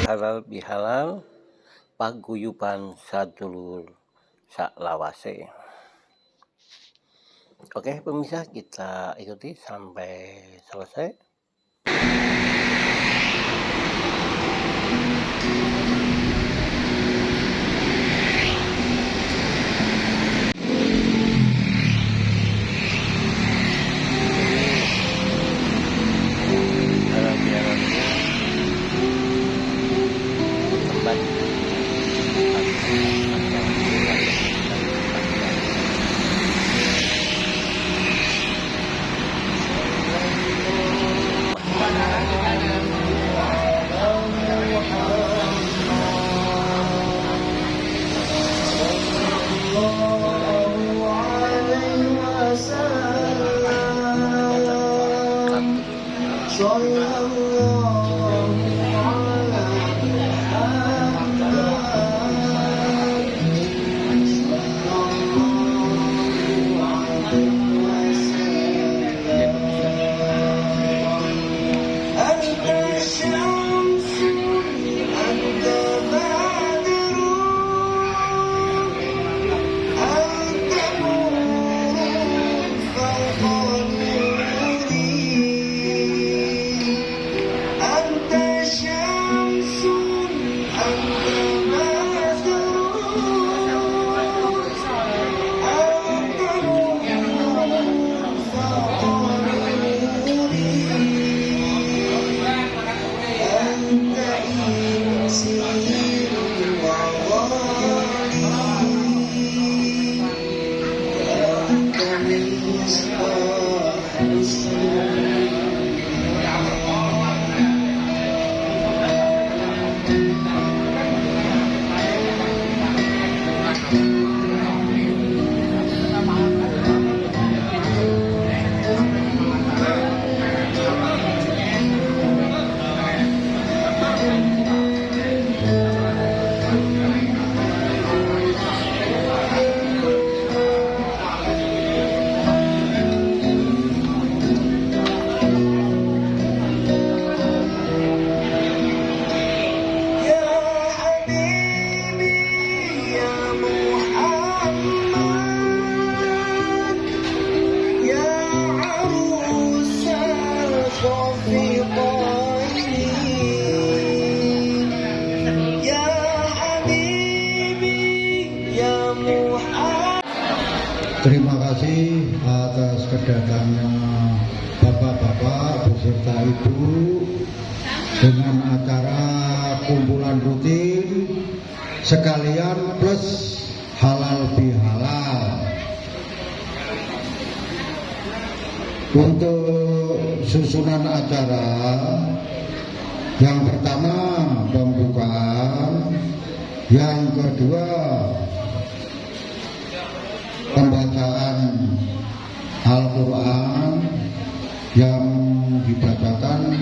halal bihalal paguyuban sadulur saklawase. Oke pemirsa, kita ikuti sampai selesai. Terima kasih atas kedatangannya bapak-bapak beserta ibu dengan acara kumpulan rutin sekalian plus halal bihalal. Untuk susunan acara, yang pertama pembukaan, yang kedua pembacaan Al-Quran yang dibacakan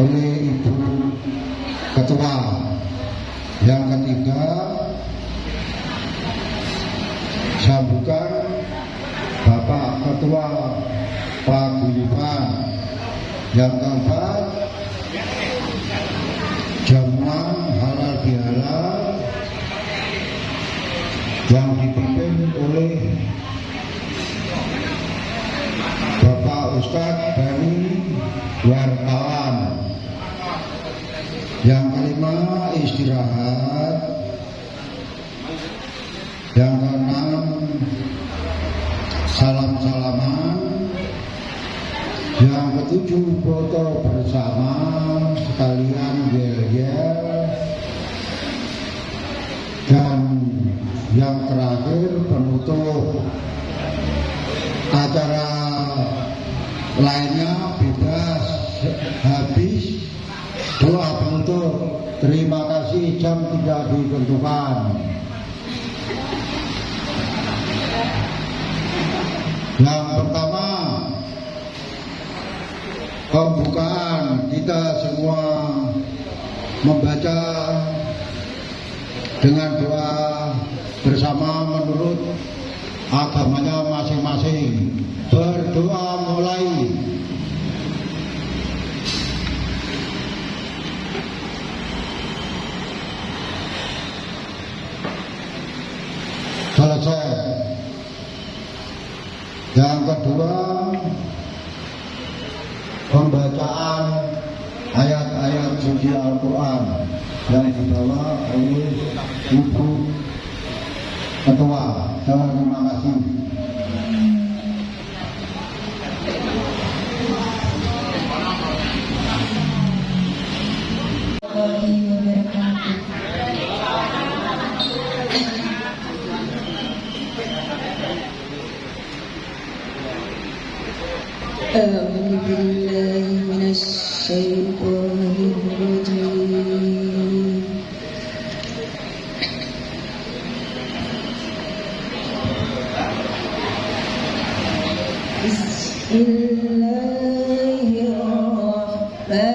oleh Ibu Ketua. Yang ketiga sambutan Bapak Ketua Paguyuban. Yang keempat jamuan halal bihalal yang dipimpin oleh Bapak Ustadz dari wartawan. Yang kelima istirahat. Yang keenam salam-salaman. Yang ketujuh foto bersama sekalian yel-yel. Dan yang terakhir penutup. Acara lainnya bebas habis doa penutup. Terima kasih, jam tidak ditentukan. Yang pertama pembukaan, kita semua membaca dengan doa bersama menurut agamanya masing-masing. Berdoa mulai. Yang kedua, pembacaan ayat-ayat suci Al-Quran yang dibawa oleh Ibu Ketua. Terima kasih. أعوذ بالله من الشيطان الرجيم بسم الله الرحمن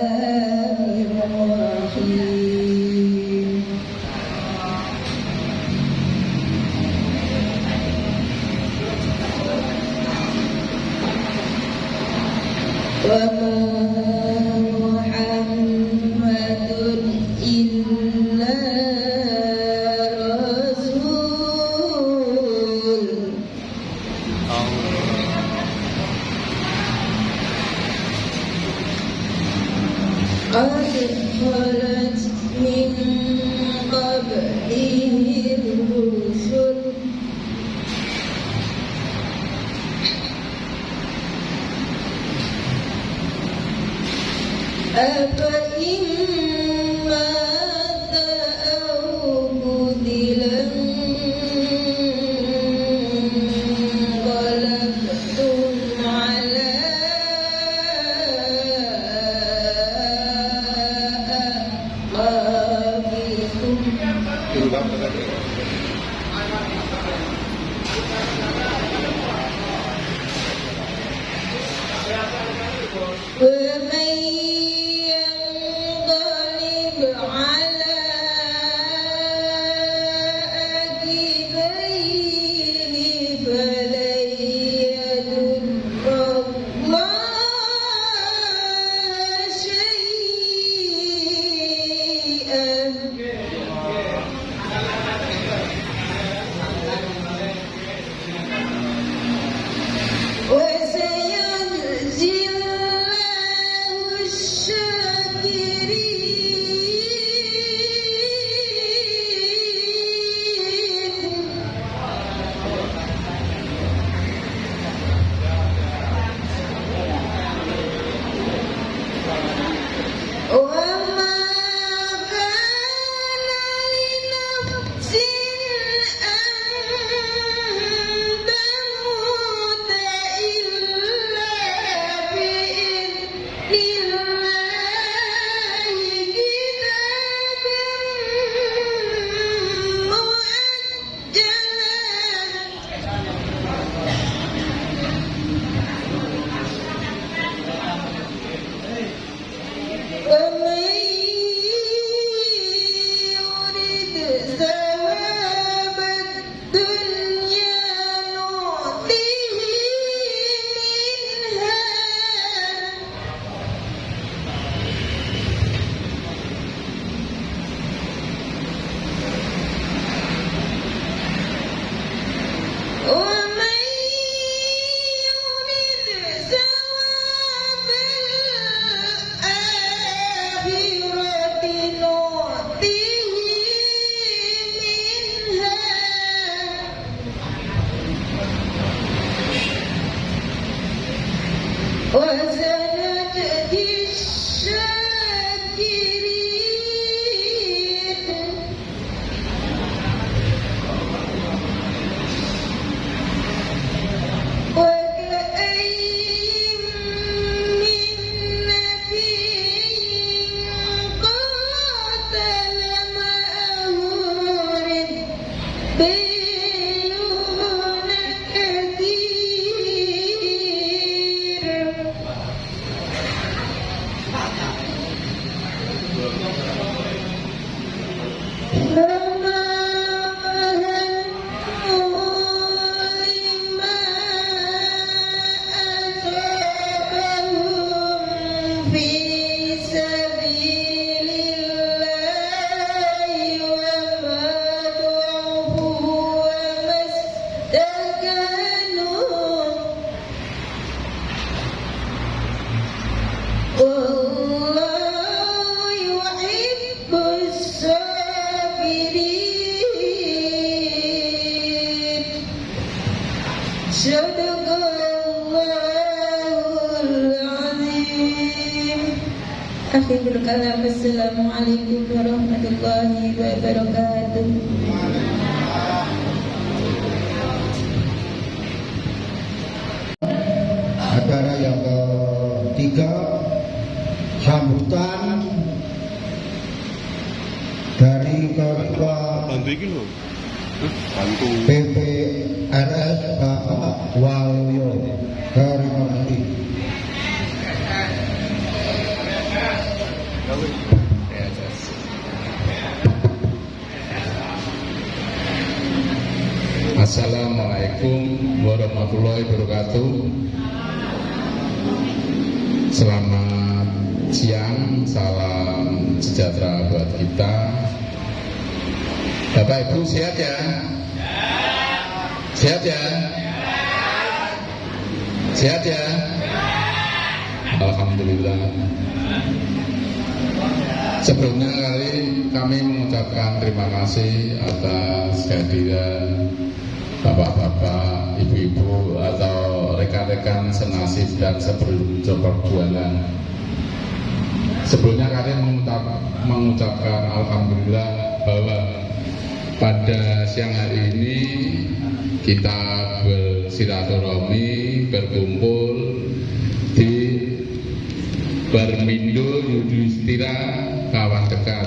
الرحيم وما محمد إلا رسول قد خلت من قبله الرسل أفإن مات أو قتلا انقلبتم على أعقابكم ومن ينقلب على عقبيه فلن يضر الله شيئا Akhirul kalam. Assalamualaikum warahmatullahi wabarakatuh. Acara yang ketiga, sambutan dari Ketua PPRS Bapak Waluyo. Terima kasih. Assalamualaikum warahmatullahi wabarakatuh. Selamat siang, salam sejahtera buat kita. Bapak Ibu sehat ya? Sehat ya? Sehat ya? Alhamdulillah. Sebelumnya kami mengucapkan terima kasih atas kehadiran bapak-bapak, ibu-ibu atau rekan-rekan senasib dan seperjuangan. Sebelumnya kami mengucapkan alhamdulillah bahwa pada siang hari ini kita bersilaturahmi, berkumpul di Barmindo Yudhistira kawan dekat.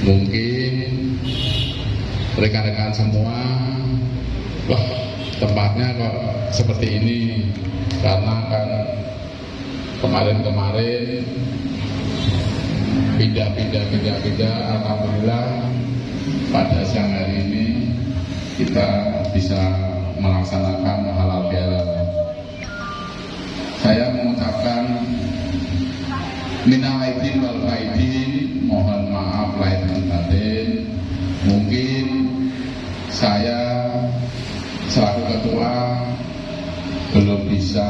Mungkin rekan-rekan semua, wah tempatnya kok seperti ini, karena kan kemarin-kemarin pindah. Alhamdulillah pada siang hari ini kita bisa melaksanakan halal bihalal. Saya mengucapkan minal aidin wal faidin, mohon maaf lahir dan batin. Mungkin saya selaku ketua belum bisa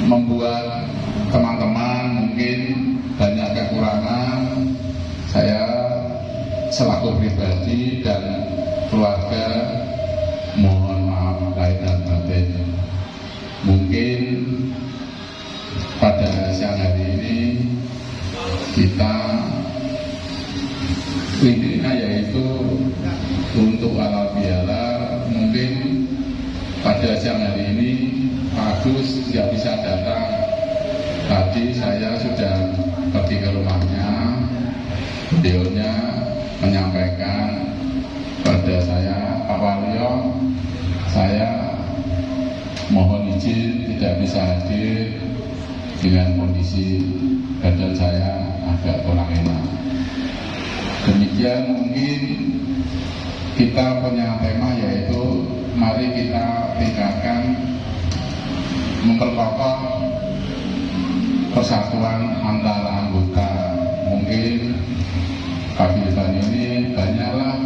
membuat teman-teman mungkin banyak kekurangan. Saya selaku pribadi dan keluarga mohon maaf lahir dan batin. Mungkin pada siang hari ini kita intinya yaitu untuk halal bihalal. Mungkin pada siang hari ini Pak Agus tidak bisa datang. Tadi saya sudah pergi ke rumahnya, beliaunya menyampaikan pada saya, Pak Waluyo, saya mohon izin tidak bisa hadir dengan kondisi badan saya agak kurang enak. Demikian mungkin kita punya tema yaitu mari kita tingkatkan memperkokoh persatuan antara anggota. Mungkin paguyuban ini banyaklah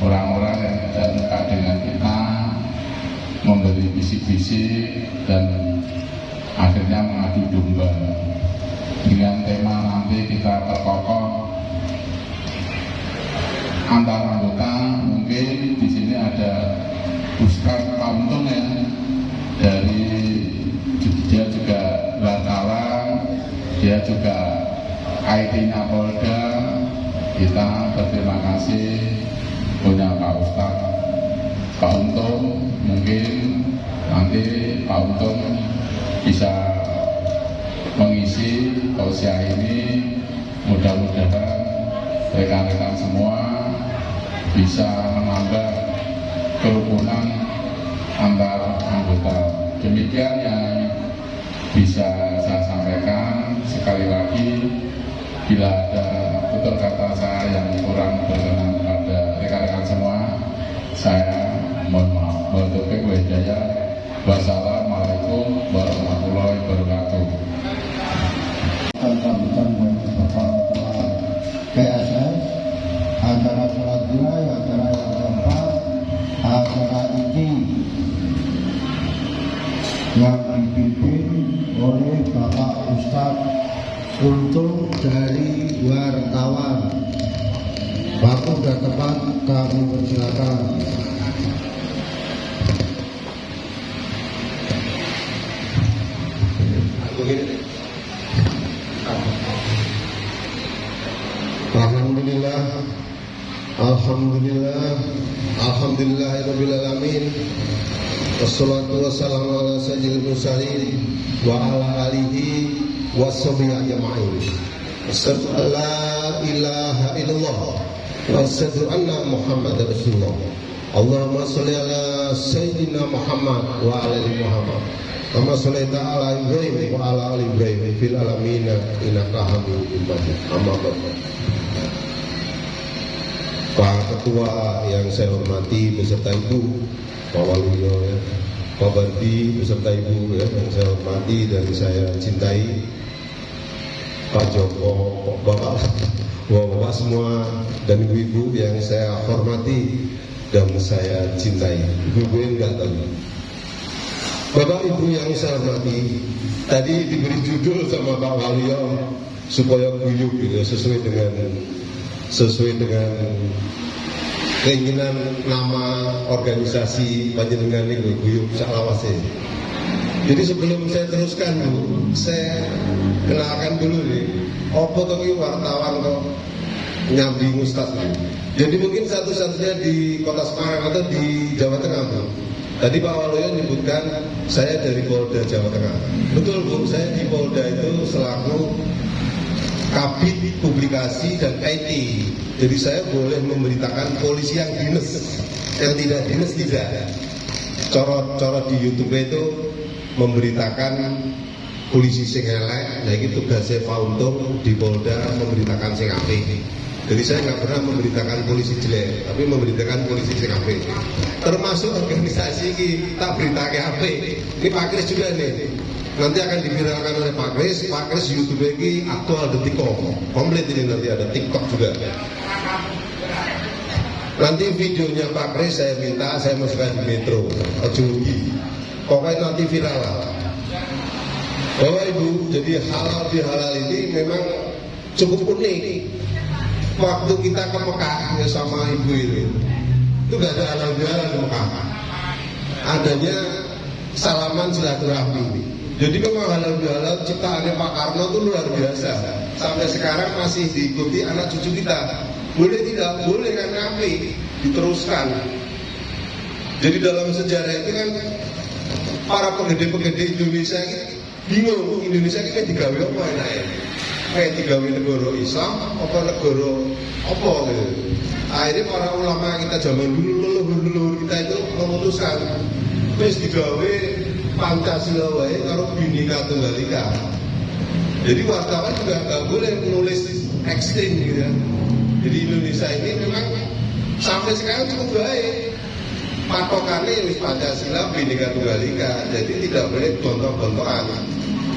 orang-orang yang tidak suka dengan kita, memberi bisik-bisik dan akhirnya mengadu domba. Dengan tema nanti kita perkokoh antar anggota. Mungkin di sini ada Ustaz Pak Untung ya, dari dia juga wartawan, dia juga IT-nya Polda. Kita berterima kasih punya Pak Ustaz Pak Untung. Mungkin nanti Pak Untung bisa mengisi tausiah ini. Mudah-mudahan rekan-rekan semua bisa menambah kerukunan antar anggota. Demikian yang bisa saya sampaikan. Sekali lagi, bila ada tutur kata saya yang kurang berkenan pada rekan-rekan semua, saya mohon maaf. Wassalamualaikum warahmatullahi wabarakatuh. Sambutan bagi Bapak Ketua PSS, acara selanjutnya acara yang keempat, acara ini yang dipimpin oleh Bapak Ustadz Untung dari wartawan. Waktu dan tempat kami persilakan. Alhamdulillahirabbil alamin. Wassalatu wassalamu ala sayyidil mursalin wa ala alihi washabihi ajma'in. Asyhadu an la ilaha illallah wa asyhadu anna Muhammadar Rasulullah. Allahumma sholli ala sayyidina Muhammad wa ala ali Muhammad. Kama shallaita ala Ibrahim wa ala ali Ibrahim fil alamin innaka Hamidum Majid. Amma ba'du. Pak Ketua yang saya hormati beserta Ibu, Pak Waluyo, ya, Pak Bardi beserta Ibu ya, yang saya hormati dan saya cintai, Pak Joko, Bapak semua dan Ibu-Ibu yang saya hormati dan saya cintai. Ibu-Ibu yang enggak tahu. Bapak Ibu yang saya hormati, tadi diberi judul sama Pak Waluyo supaya guyup gitu, sesuai dengan keinginan nama organisasi panjenengan ini guyup saklawase. Jadi sebelum saya teruskan Bu, saya kenalkan dulu nih, opo to ki wartawan kok nyambi Ustaz. Jadi mungkin satu-satunya di Kota Semarang atau di Jawa Tengah Bu. Tadi Pak Waluyo menyebutkan saya dari Polda Jawa Tengah. Betul Bu, saya di Polda itu selaku Kabid Publikasi dan IT. Jadi saya boleh memberitakan polisi yang dinas, yang tidak dinas tidak. Corot-corot di YouTube itu memberitakan polisi sing elek, nah itu tugasnya Pak Untung di Polda memberitakan sing apik. Jadi saya nggak pernah memberitakan polisi jelek, tapi memberitakan polisi sing apik. Termasuk organisasi kita berita apik. Ini Pak Kris juga nih. Nanti akan diviralkan oleh Pak Kris YouTube ini Aktual.com. Komplit ini nanti ada TikTok juga. Nanti videonya Pak Kris saya minta saya masukkan di Metro. Ojogi. Pokoknya nanti viral lah. Bapak Ibu, jadi halal bihalal ini memang cukup unik. Waktu kita ke Mekah ya sama Ibu ini, itu gak ada halal bihalal di Mekah. Adanya salaman silaturahmi. Jadi memang halal bihalal ciptaannya Pak Karno itu luar biasa. Sampai sekarang masih diikuti anak cucu kita. Boleh tidak? Boleh kan api diteruskan. Jadi dalam sejarah itu kan para penggede-penggede Indonesia ini bingung Indonesia ini digawe apa enaknya? Kayak digawe negara Islam apa negara apa gitu. Akhirnya para ulama kita zaman dulu leluhur kita itu memutuskan wis digawe Pancasila wae karo Bhinneka Tunggal Ika. Jadi wartawan juga nggak boleh menulis ekstrim gitu ya. Jadi Indonesia ini memang sampai sekarang cukup baik. Patokannya wis Pancasila Bhinneka Tunggal Ika. Jadi tidak boleh gontok-gontokan.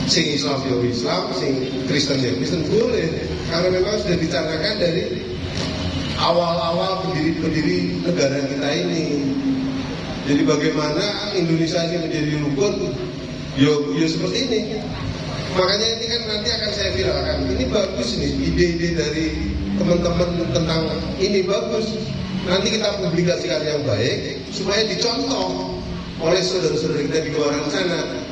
Sing Islam ya Islam, sing Kristen ya Kristen boleh. Karena memang sudah dicanangkan dari awal-awal pendiri negara kita ini. Jadi bagaimana Indonesia ini menjadi rukun, yo seperti ini. Makanya ini kan nanti akan saya viralkan. Ini bagus nih, ide-ide dari teman-teman tentang ini bagus. Nanti kita publikasikan yang baik supaya dicontoh oleh saudara-saudara kita di luar sana.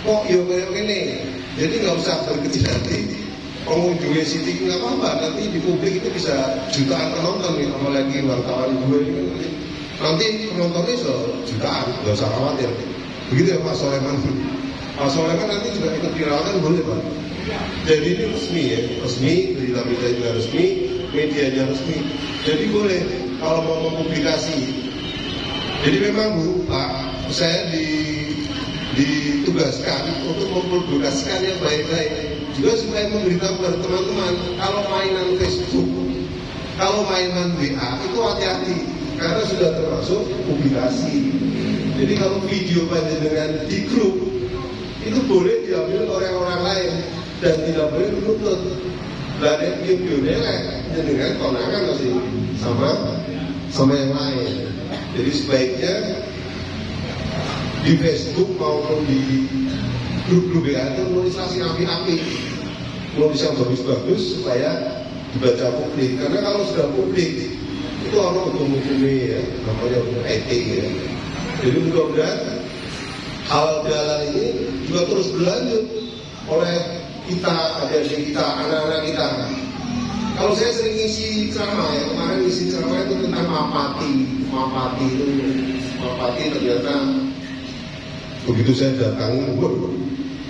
Kok yo kayak gini? Jadi nggak usah berkecil hati. Pengunjungnya Siti nggak apa-apa. Nanti di publik itu bisa jutaan penonton nih, apalagi wartawan gue ini. Nanti penontonnya jutaan, nggak usah khawatir. Begitu ya Pak Soleman. Pak Soleman nanti juga ikut viralkan boleh Pak. Jadi ini resmi ya, resmi, berita-beritanya resmi, medianya resmi. Jadi boleh kalau mau mempublikasi. Jadi memang Bu, Pak, saya ditugaskan untuk mempublikasikan yang baik-baik. Juga supaya memberitahu kepada teman-teman, kalau mainan Facebook, kalau mainan WA itu hati-hati. Karena sudah termasuk publikasi. Jadi kalau video panjenengan di grup itu boleh diambil oleh orang lain dan tidak boleh menuntut. Dan video-nya panjenengan konangan masih sama yang lain. Jadi sebaiknya di Facebook maupun di grup-grup WA itu nulisasi api-api, nulis yang bagus-bagus supaya dibaca publik. Karena kalau sudah publik itu orang hukum-hukumnya ya, namanya hukum etik ya. Jadi mudah-mudahan hal bihalal ini juga terus berlanjut oleh kita, adik-adik kita, anak-anak kita. Kalau saya sering isi ceramah ya, kemarin isi ceramah itu tentang Mapati ternyata begitu saya datang,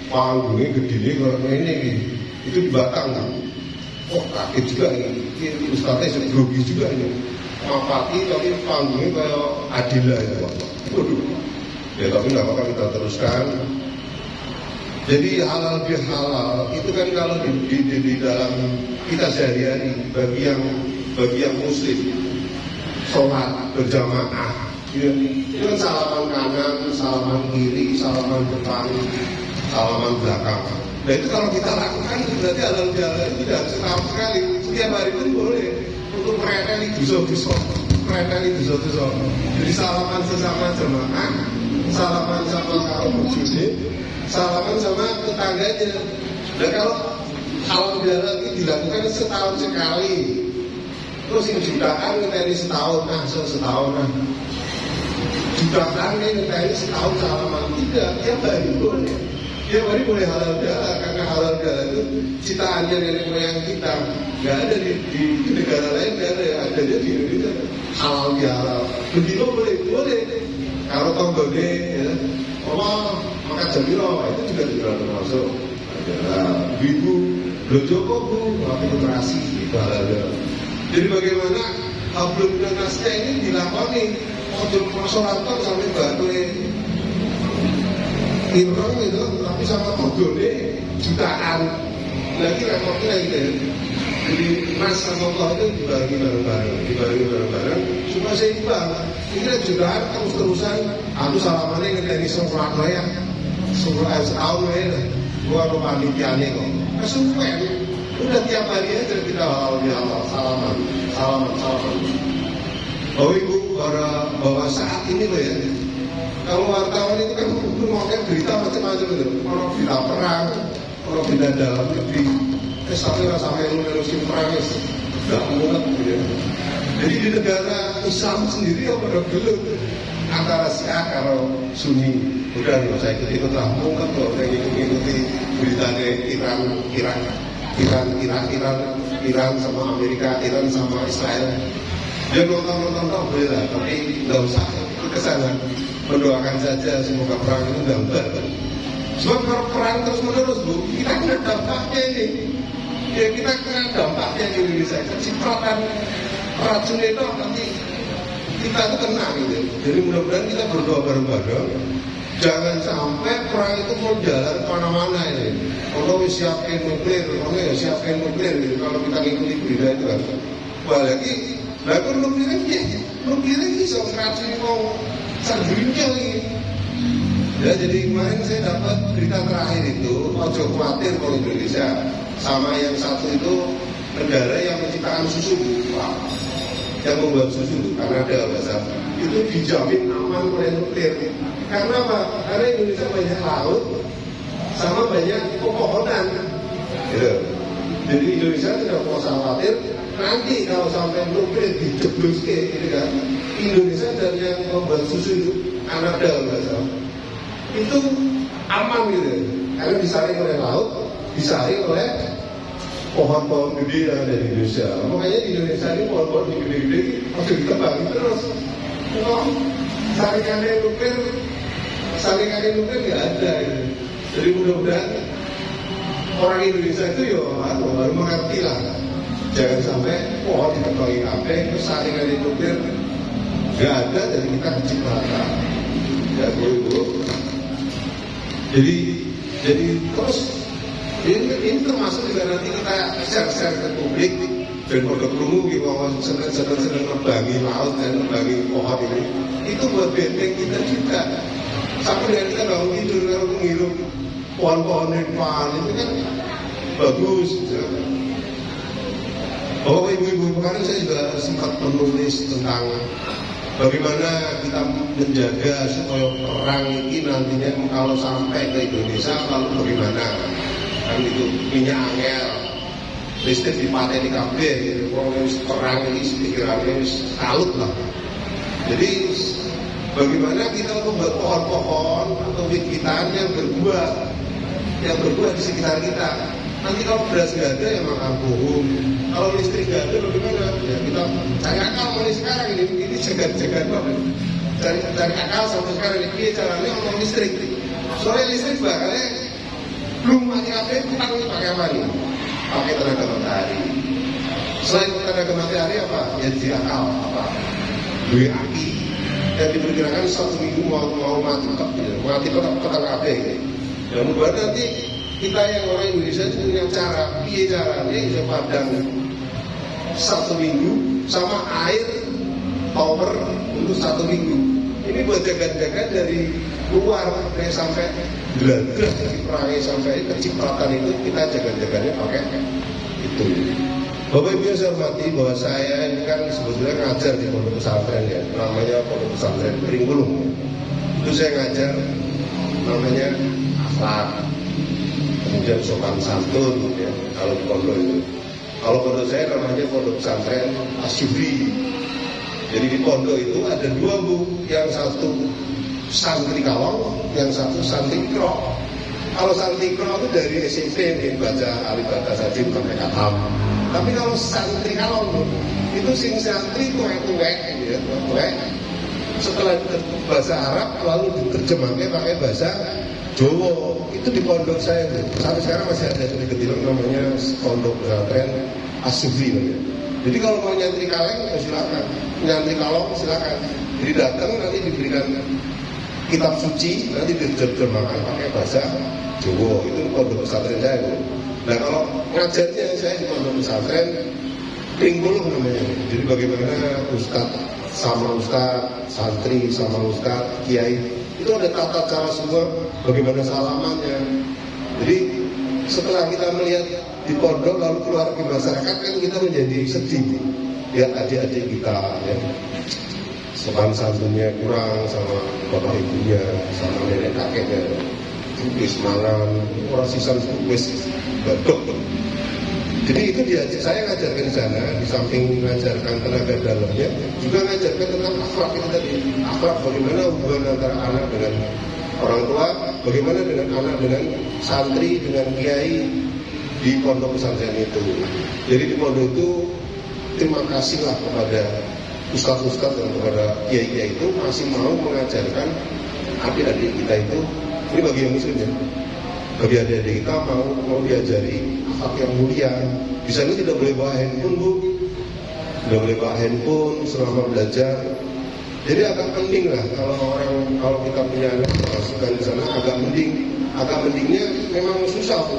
panggungnya gede karena ini itu di Batang. Oh kaget juga ini ustadznya grogi juga ini. Mapati tapi panggungnya kayak Adila itu. Waduh. Ya tapi nggak apa-apa kita teruskan. Jadi halal bihalal itu kan kalau di dalam kita sehari-hari bagi yang muslim sholat berjamaah itu kan salaman kanan, salaman kiri, salaman depan, salaman belakang. Nah itu kalau kita lakukan berarti halal bihalal itu tidak setahun sekali, setiap hari pun boleh untuk mereteli dosa-dosa. Jadi salaman sesama jemaah, salaman sama kaum muslimin, salaman sama tetangganya. Dan kalau halal bihalal itu dilakukan setahun sekali, terus yang jutaan ngenteni setahun, setahun jutaan ngenteni setahun salaman, tidak, tiap hari boleh. Tiap hari boleh halal bihalal, karena halal bihalal itu ciptaannya nenek moyang kita. Nggak ada di negara lain, nggak ada, adanya di Indonesia. Halal bihalal, begitu boleh. Kalau tonggone, ya, maka jamiro itu juga tidak termasuk. Ibu, Joko bu, itu terasi, itu halal bihalal. Jadi bagaimana hablum minannasnya ini dilakoni, ojo persoalan sampai batu irong itu, tapi sama tonggone jutaan. Lagi repotnya gitu. Jadi mas sama Allah itu dibagi bareng-bareng supaya seimbang. Ini kan jutaan terus-terusan. Aku salamannya ngenteni sholat ya, setahun ya. Gua lo panitiane kok. Kesuwen. Udah tiap hari aja kita halal salaman. Oh ibu, bahwa saat ini loh ya. Kalau wartawan itu kan ngomongin berita macam-macam itu. Kalau berita perang, kalau berita dalam negeri. Sampai lu nerusin perang nggak muat gitu ya. Jadi di negara Islam sendiri yang pada gelut antara Syiah kalau Sunni. Udah nggak saya ikut lah, mungkin kalau saya ikuti beritanya Iran sama Amerika, Iran sama Israel. Dia nonton boleh lah, tapi nggak usah ikut ke sana. Mendoakan saja semoga perang itu nggak berakhir. Sebab kalau perang terus menerus bu, kita kena dampaknya ini. Ya kita kena dampaknya di Indonesia. Cipratan racun itu nanti kita tuh kena gitu. Jadi mudah-mudahan kita berdoa bareng-bareng. Jangan sampai perang itu mau jalan kemana-mana ini. Kalau siapkan nuklir, gitu. Kalau kita ngikuti berita itu kan. Apalagi, lakukan nuklirnya bisa racun mau sandrinjel ini. Ya jadi kemarin saya dapat berita terakhir itu, ojo khawatir kalau Indonesia. Sama yang satu itu negara yang menciptakan susu, yang membuat susu, Kanada bahasa itu dijamin aman oleh nuklir. Karena apa? Karena Indonesia banyak laut, sama banyak pepohonan. Gitu. Jadi Indonesia tidak usah khawatir. Nanti kalau sampai nuklir dijeblus gitu kan, Indonesia dan yang membuat susu Kanada bahasa itu aman gitu. Karena disaring oleh laut, disaring oleh pohon-pohon gede yang ada di Indonesia. Makanya di Indonesia ini pohon-pohon gede-gede harus ditebang terus. Kalau saringannya nuklir nggak ada. Gitu. Jadi mudah-mudahan orang Indonesia itu baru mengerti lah. Jangan sampai pohon ditebangi kabeh, terus saringannya nuklir nggak ada, jadi kita kecipratan. Ya bu. Jadi terus. Ini termasuk juga nanti kita share ke publik dan produk kerungu gitu, sedang membangi laut dan membangi pohon ini. Itu buat benteng kita juga. Sampai dari kita bangun tidur kalau menghirup pohon-pohon depan itu kan bagus. Gitu. Oh ibu-ibu kemarin saya juga sempat menulis tentang bagaimana kita menjaga supaya perang ini nantinya kalau sampai ke Indonesia lalu bagaimana. Kan itu minyak angel, listrik dipateni kabeh, gitu. Perang ini pikirannya kalut lah. Jadi bagaimana kita membuat pohon-pohon atau bikitan yang berbuah di sekitar kita. Nanti kalau beras nggak ada ya makan bohong. Kalau listrik nggak ada bagaimana? Ya kita cari akal mulai sekarang ini jaga-jaga banget. Cari akal sampai sekarang ini caranya ngomong listrik. Soalnya listrik bakalnya belum mati apa pakai apa nih? Pakai tenaga matahari. Selain tenaga matahari apa? Ya di akal apa? Duit api. Dan diperkirakan 1 minggu mau mati petang apa ya. Dan mudah nanti kita yang orang Indonesia itu punya cara, caranya bisa padang 1 minggu sama air power untuk 1 minggu. Ini buat jaga-jaga dari luar kayak sampai gelagas diperangi sampai kecipratan itu kita jaga-jaganya pakai itu. Bapak Ibu yang saya hormati bahwa saya ini kan sebetulnya ngajar di pondok pesantren ya, namanya pondok pesantren Pringgulung. Itu saya ngajar namanya akhlak, kemudian sopan santun ya, kalau di pondok itu. Kalau pondok saya namanya pondok pesantren Asyufi. Jadi di pondok itu ada 2 Bu, yang satu santri kalong, yang satu santri krok. Kalau santri krok itu dari SMP mungkin baca alif-bata saja sampai katam. Tapi kalau santri kalong itu sing santri tuwek-tuwek ya, tuwek. Setelah bahasa Arab lalu diterjemahkan pakai bahasa Jawa. Itu di pondok saya tuh. Sampai sekarang masih ada di Kediri namanya pondok pesantren Asyufi ya. Jadi kalau mau nyantri kaleng ya silakan, nyantri kalong silakan. Jadi datang nanti diberikan kitab suci, nanti diterjemahkan pakai bahasa Jawa. Itu pondok pesantren saya. Nah kalau ngajarnya saya di pondok pesantren Pringgulung namanya. Jadi bagaimana ustadz sama ustadz, santri sama ustadz, kiai itu ada tata cara semua, bagaimana salamannya. Jadi setelah kita melihat di pondok lalu keluar ke masyarakat kan kita menjadi sedih lihat adik-adik kita ya, sopan santunnya kurang sama bapak ibunya, sama nenek kakeknya, wis mangan orang sisan wis badok. Jadi itu saya ngajarkan di sana, di samping mengajarkan tenaga dalamnya juga ngajarkan tentang akhlak itu tadi. Akhlak bagaimana hubungan antara anak dengan orang tua, bagaimana dengan anak dengan santri, dengan kiai di pondok pesantren itu. Jadi di pondok itu terima kasihlah kepada ustadz-ustadz dan kepada kiai-kiai itu masih mau mengajarkan adik-adik kita itu, ini bagi yang muslim ya, bagi adik-adik kita mau diajari akhlak yang mulia. Di sana tidak boleh bawa handphone Bu, tidak boleh bawa handphone selama belajar. Jadi agak penting lah kalau kita punya anak masukkan di sana agak mendingnya memang susah Bu.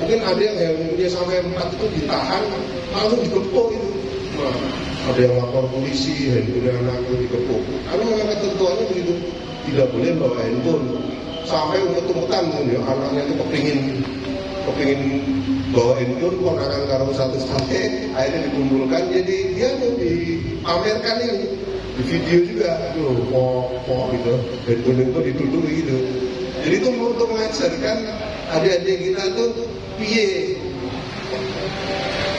Mungkin ada yang punya sampai 4 itu ditahan langsung dikepuk itu. Nah, ada yang lapor polisi, handphone anak itu dikepuk. Karena memang ketentuannya begitu, tidak boleh bawa handphone. Sampai umut-umutan ya, anaknya itu kepingin bawa handphone, ponakan karo satu sate, akhirnya dikumpulkan, jadi dia tuh dipamerkan ini, di video juga, kok gitu, handphone itu dituduh gitu. Jadi itu untuk mengajarkan adik-adik kita tuh piye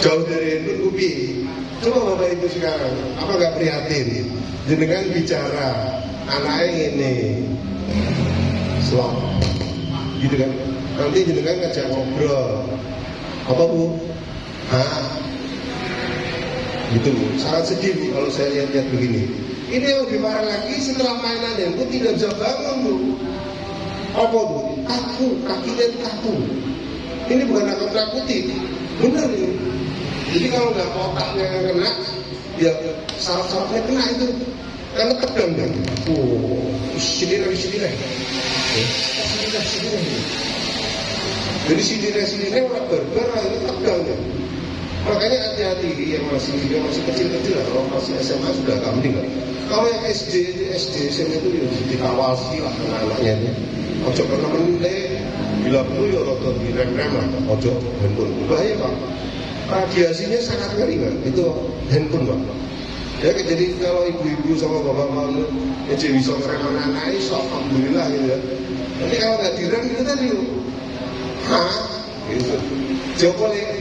jauh dari handphone piye. Coba Bapak Ibu sekarang, apa nggak prihatin? Jenengan bicara, anaknya ini slot, gitu kan? Nanti jenengan ngajak ngobrol, apa Bu? Gitu Bu, sangat sedih Bu kalau saya lihat-lihat begini. Ini yang lebih parah lagi setelah mainan handphone tidak bisa bangun Bu. Apa Bu? Kaku, kakinya kaku. Ini bukan nakut-nakuti, benar ini. Jadi kalau nggak otaknya kena, ya saraf-sarafnya kena itu, karena tegang kan. Sini. Jadi sini orang barbar ini tegang kan. Makanya hati-hati yang masih kecil-kecil lah, kalau masih SMA sudah agak mending lah. Kalau yang SD, SMA itu ya dikawasi lah anak-anaknya ini. Ojo pernah menilai, bila perlu ya otot direm-rem lah, ojo handphone. Bahaya Pak. Radiasinya sangat ngeri kan, itu handphone Pak. Ya jadi kalau ibu-ibu sama bapak-bapak ya jadi bisa ngerem anak-anak itu alhamdulillah gitu ya. Tapi kalau nggak direm itu tadi gitu. Jokole ya.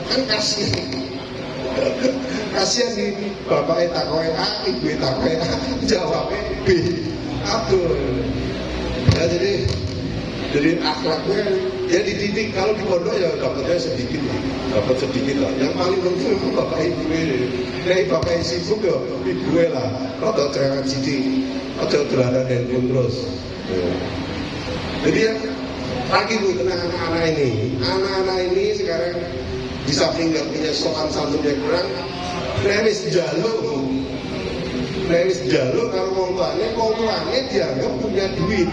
Kan kasihan di bapaknya takoe A, ibu takoe A, jawabnya B. Aduh. Ya jadi Jadi akhlaknya ya dididik. Kalau di pondok ya dapatnya sedikit lah, dapat sedikit lah. Yang paling penting memang bapak ibu ini. Nek bapak sibuk ya ibu lah. Rada cerewet sithik, aja dolanan handphone terus. Jadi ya lagi bu tentang anak-anak ini. Anak-anak ini sekarang di samping nggak punya sopan santunnya kurang, newis jaluk kalau wong tuane dianggap punya duit.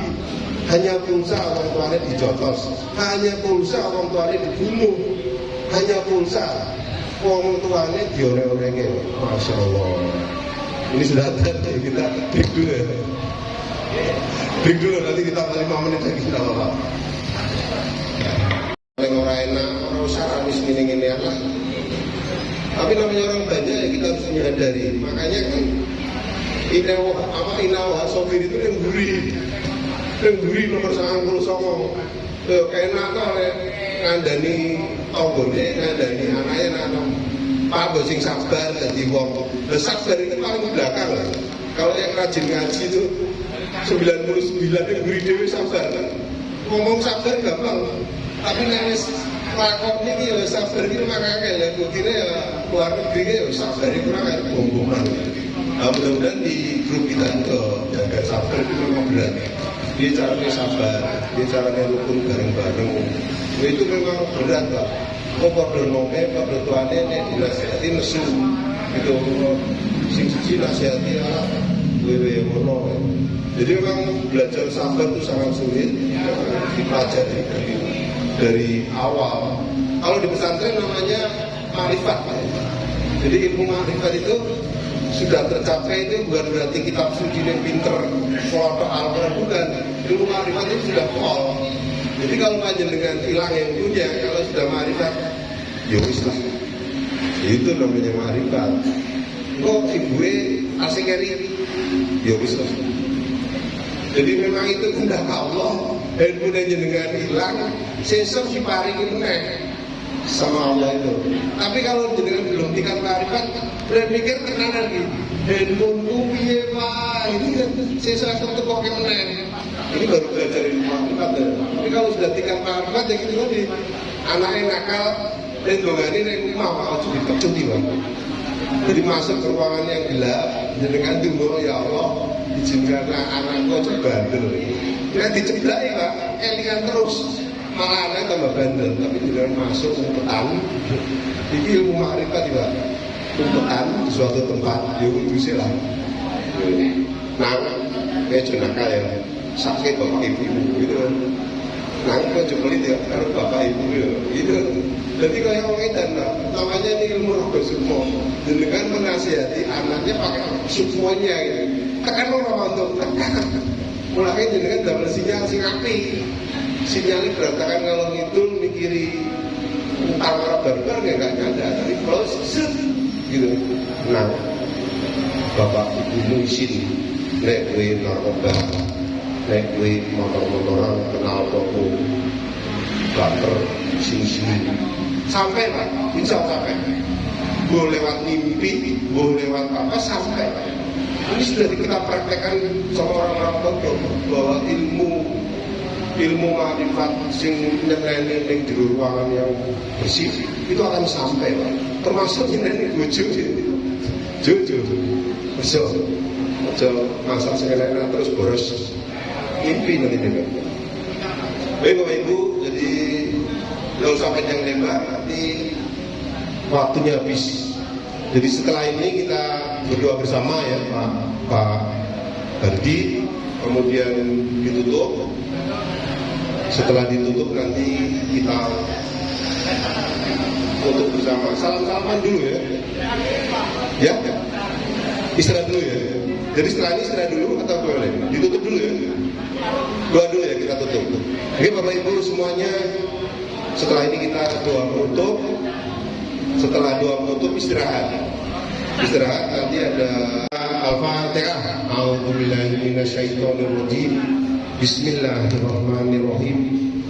Hanya pulsa orang tuanya dijotos, hanya pulsa orang tuanya dibunuh, hanya pulsa orang tuanya dioreng-orengnya. Masya Allah. Ini sudah ada, kita break dulu ya. Break dulu, nanti kita 5 menit lagi kita apa-apa. Yang orang enak, orang usah habis ini lah. Tapi namanya orang banyak ya kita harus menyadari. Makanya kan Inawa sopir itu yang gurih nomor 99. Kena tuh ngandani tanggone, ngandani anaknya Pak Bosing sabar jadi wong. Sabar itu paling belakang lah. Kalau yang rajin ngaji itu 99 yang gurih dewi sabar kan. Ngomong sabar gampang. Tapi nangis lakon ini ya sabar ini makanya ya mungkinnya ya luar negeri ya sabar ini kurang kayak bom-boman. Nah, mudah-mudahan di grup kita itu jaga sabar itu memang berat. Dia caranya sabar, dia caranya rukun bareng-bareng. Itu memang berat Pak. Kok pada nongke, pada tuannya ini dinasihati nesu. Gitu, sing siji nasihati ala wewe mono. Jadi memang belajar sabar itu sangat sulit dipelajari dari awal. Kalau di pesantren namanya ma'rifat. Jadi ilmu ma'rifat itu sudah tercapai itu bukan berarti kitab suci yang pinter foto Al-Quran, bukan. Ilmu ma'rifat itu sudah pol. Jadi kalau dengan hilang yang punya, kalau sudah ma'rifat ya wis lah. Itu namanya ma'rifat. Kok ibuwe asik keri ya wis lah. Jadi memang itu kehendak Allah. Dan kemudian dengan hilang sesuk diparingi meneh sama Allah itu. Tapi kalau jenengan belum tingkat ma'rifat, berarti mikir tenanan iki. Handphone ku piye Pak? Ini kan sesuk aku kok meneh. Ini baru belajar ilmu ma'rifat. Tapi kalau sudah tingkat ma'rifat ya gitu tadi. Anaknya nakal dan dongane nek mau aja dikecut iki, Bang. Jadi masuk ke ruangan yang gelap, jenengan tunggu ya Allah, izinkan anakku aja bandel. Nah diceblaki Pak, elingan terus. Malah anaknya tambah bandel, tapi dengan masuk umpetan. Ini ilmu ma'rifat ya Pak. Umpetan di suatu tempat, ya itu lah. Nah, kayak jenaka ya, sakit bapak ibu gitu kan. Nah, kok pelit ya, karena bapak ibu ya, gitu. Jadi kayak orang edan lah, namanya ini ilmu rogo sukmo. Dengan menasihati anaknya pakai sukmonya gitu. Tekan orang untuk tekan. Mulai dengan dapat sinyal sing api. Sinyalnya berantakan kalau ngidul mikiri utang orang barbar nggak nyadar. Tapi kalau set gitu. Nah, bapak ibu izin nek kuwi narkoba, nek kuwi motor-motoran kenal toko bater sing-sing. Sampai Pak, insya Allah sampai. Boleh lewat mimpi, boleh lewat apa sampai. Ini sudah kita praktekkan sama orang-orang pondok bahwa ilmu ma'rifat sing nyeneni ning jero ruangan yang bersih itu akan sampai Pak. Termasuk nyeneni bojo. Jojo. Ojo masak sing enak terus boros. Mimpi nanti Pak. Baik Bapak Ibu, jadi nggak usah panjang lebar, nanti waktunya habis. Jadi setelah ini kita berdoa bersama ya Pak Bardi, kemudian ditutup. Setelah ditutup nanti kita tutup bersama. Salam-salaman dulu ya. Ya, istirahat dulu ya. Jadi setelah ini istirahat dulu atau boleh? Ditutup dulu ya. Doa dulu ya kita tutup. Oke Bapak Ibu semuanya. Setelah ini kita doa penutup. Setelah doa penutup istirahat. Istirahat nanti ada Al-Fatihah. A'udzubillahi minasyaitonirrajim. Bismillahirrahmanirrahim.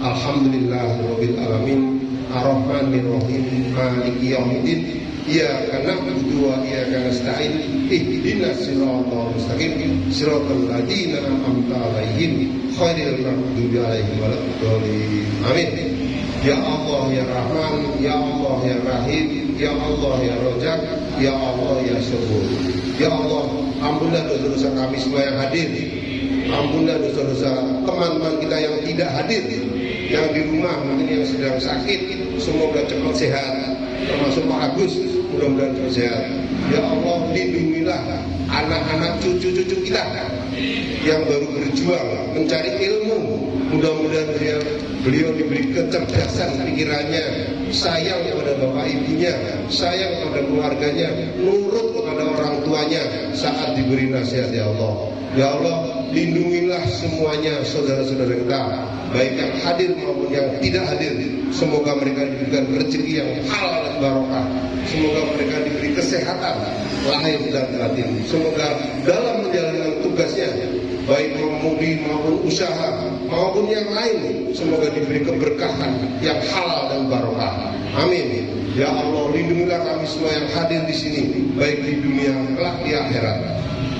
Alhamdulillahirabbil alamin. Arrahmanirrahim. Maliki yaumiddin. iyyaka na'budu wa iyyaka nasta'in ihdinas siratal mustaqim siratal ladzina an'amta 'alaihim khairil maghdubi 'alaihim waladdallin. Amin. Ya Allah ya Rahman, Ya Allah ya Rahim, Ya Allah ya Rojak, Ya Allah ya Syukur. Ya Allah, ampunlah dosa-dosa kami semua yang hadir. Ampunlah dosa-dosa teman-teman kita yang tidak hadir, yang di rumah mungkin yang sedang sakit, semoga cepat sehat. Termasuk Pak Agus, mudah-mudahan cepat sehat. Ya Allah, lindungilah anak-anak cucu-cucu kita yang baru berjuang mencari ilmu. Mudah-mudahan beliau diberi kecerdasan pikirannya, sayang kepada bapak ibunya, sayang kepada keluarganya, nurut kepada orang tuanya saat diberi nasihat. Ya Allah, ya Allah, lindungilah semuanya saudara-saudara kita, baik yang hadir maupun yang tidak hadir. Semoga mereka diberikan rezeki yang halal dan barokah. Semoga mereka diberi kesehatan lahir dan batin. Semoga dalam menjalankan tugasnya, baik mengemudi maupun usaha maupun yang lain, semoga diberi keberkahan yang halal dan barokah. Amin. Ya Allah, lindungilah kami semua yang hadir di sini, baik di dunia kelak di akhirat.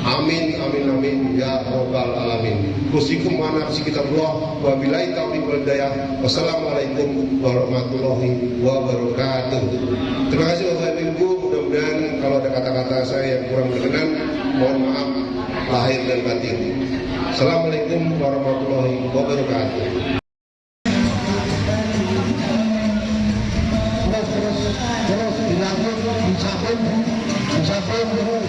Amin, amin, amin, ya Rabbal alamin. Kusikum wa nafsi kitabullah wa billahi taufiq wal hidayah. Wassalamualaikum warahmatullahi wabarakatuh. Terima kasih Bapak Ibu. Mudah-mudahan kalau ada kata-kata saya yang kurang berkenan, mohon maaf lahir dan batin. Assalamualaikum warahmatullahi wabarakatuh. Terus dilanjut dicapin terus.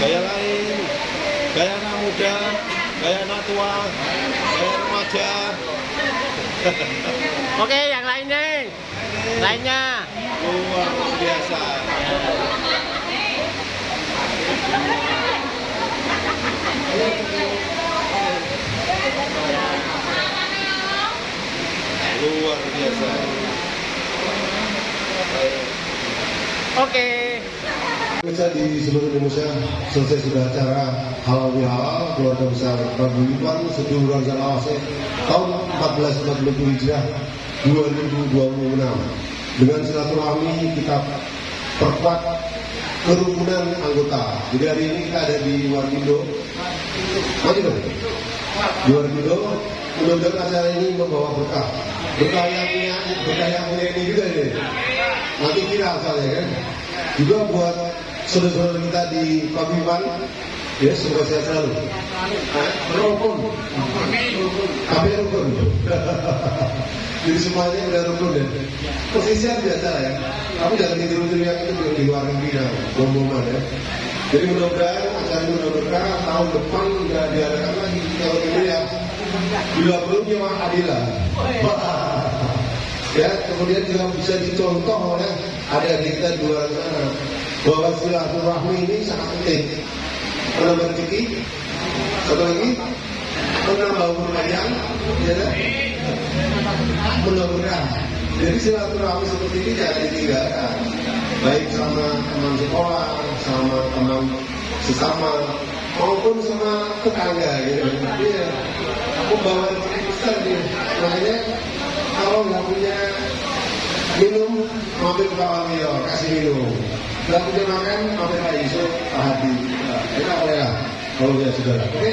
Gaya lain, gaya anak muda, gaya anak tua, gaya remaja. Oke, yang lainnya. Lainnya. Luar biasa. Luar biasa. Oke. Pemirsa di seluruh Indonesia, selesai sudah acara halal bihalal keluarga besar Prabu Iwan Sedulur Razal Awase tahun 1447 Hijriah 2026. Dengan silaturahmi kita perkuat kerukunan anggota. Jadi hari ini kita ada di Warmindo. Maju dong. Di Warmindo, mudah-mudahan acara ini membawa berkah. Berkah yang punya ini juga ini. Nanti viral soalnya kan. Juga buat saudara-saudara kita di Pabiman Ya, semoga sehat selalu. Rukun. Apa rukun? Jadi semuanya udah rukun ya. Posisinya biasa ya. Tapi jangan tidur-tidur yang itu di luar negeri, bom-boman ya. Jadi mudah-mudahan akan berkah tahun depan nggak diadakan lagi kalau ini ya. Bila belum nyawa adilah. Ya, kemudian juga bisa dicontoh oleh adik-adik kita di luar sana bahwa silaturahmi ini sangat penting. Menambah rezeki, satu lagi menambah umur panjang, ya, menambah berkah. Jadi silaturahmi seperti ini jangan ditinggalkan. Baik sama teman sekolah, sama teman sesama, maupun sama tetangga gitu. Iya, aku bawa rezeki besar nih. Makanya kalau nggak punya minum, mampir ke Pak Wario, kasih minum. Nggak punya makan, mampir Pak Yusuf, Pak Hadi. Enak ya, kalau dia saudara. Oke.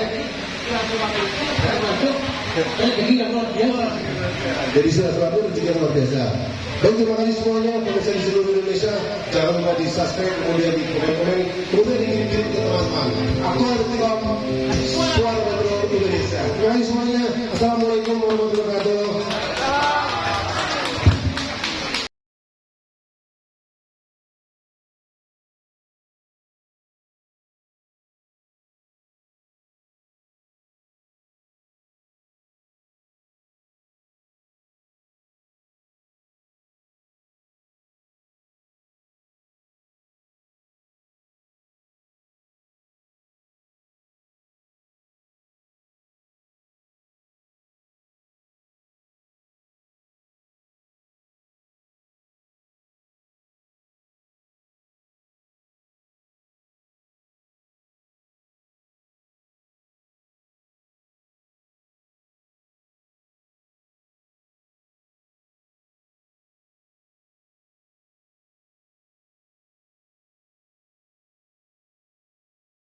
Jadi silaturahmi rezeki yang luar biasa. Dan terima kasih semuanya pemirsa di seluruh Indonesia. Jangan lupa di subscribe, kemudian di komen-komen, kemudian dikirim ke teman-teman. Aku harus suara Metro Indonesia. Terima kasih semuanya. Assalamualaikum warahmatullahi wabarakatuh.